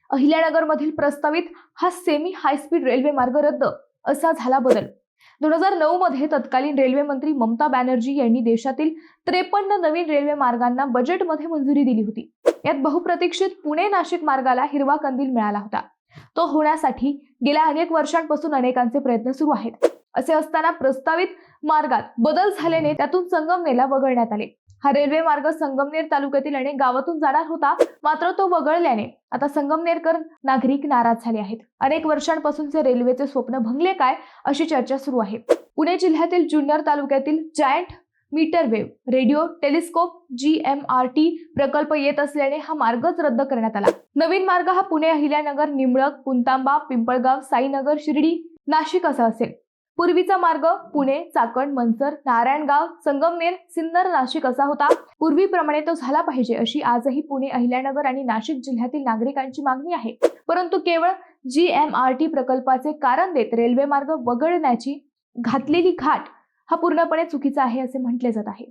अहिल्यानगर मधील प्रस्तावित हा सेमी हाय स्पीड रेल्वे मार्ग रद्द असा झाला बदल। 2009 मध्ये तत्कालीन रेल्वे मंत्री ममता बॅनर्जी यांनी देशातील 53 नवीन रेल्वे मार्गांना बजेटमध्ये मंजुरी दिली होती। यात बहुप्रतीक्षित पुणे नाशिक मार्गाला हिरवा कंदील मिळाला होता। तो होण्यासाठी गेल्या अनेक वर्षांपासून अनेकांचे प्रयत्न सुरू आहेत। असे असताना प्रस्तावित मार्गात बदल झाल्याने त्यातून संगमनेरला वगळण्यात आले। हा रेल्वे मार्ग संगमनेर तालुक्यातील अनेक गावातून जाणार होता, मात्र तो वगळल्याने आता संगमनेरकर नागरिक नाराज झाले आहेत। अनेक वर्षांपासूनचे रेल्वेचे स्वप्न भंगले काय अशी चर्चा सुरू आहे। पुणे जिल्ह्यातील जुन्नर तालुक्यातील giant metrewave radio telescope GMRT प्रकल्प येत असल्याने हा मार्गच रद्द करण्यात आला। नवीन मार्ग हा पुणे अहिल्यानगर निंबळक पुणतांबा पिंपळगाव साईनगर शिर्डी नाशिक असा असेल। पूर्वीचा मार्ग पुणे चाकण मनसर नारायणगाव संगमनेर सिन्नर नाशिक असा होता। पूर्वीप्रमाणे तो झाला पाहिजे अशी आजही पुणे अहिल्यानगर आणि नाशिक जिल्ह्यातील नागरिकांची मागणी आहे। परंतु केवळ GMRT प्रकल्पाचे कारण देत रेल्वे मार्ग वगळण्याची घातलेली घाट हा पूर्णपणे चुकीचा आहे असे म्हटले जात आहे।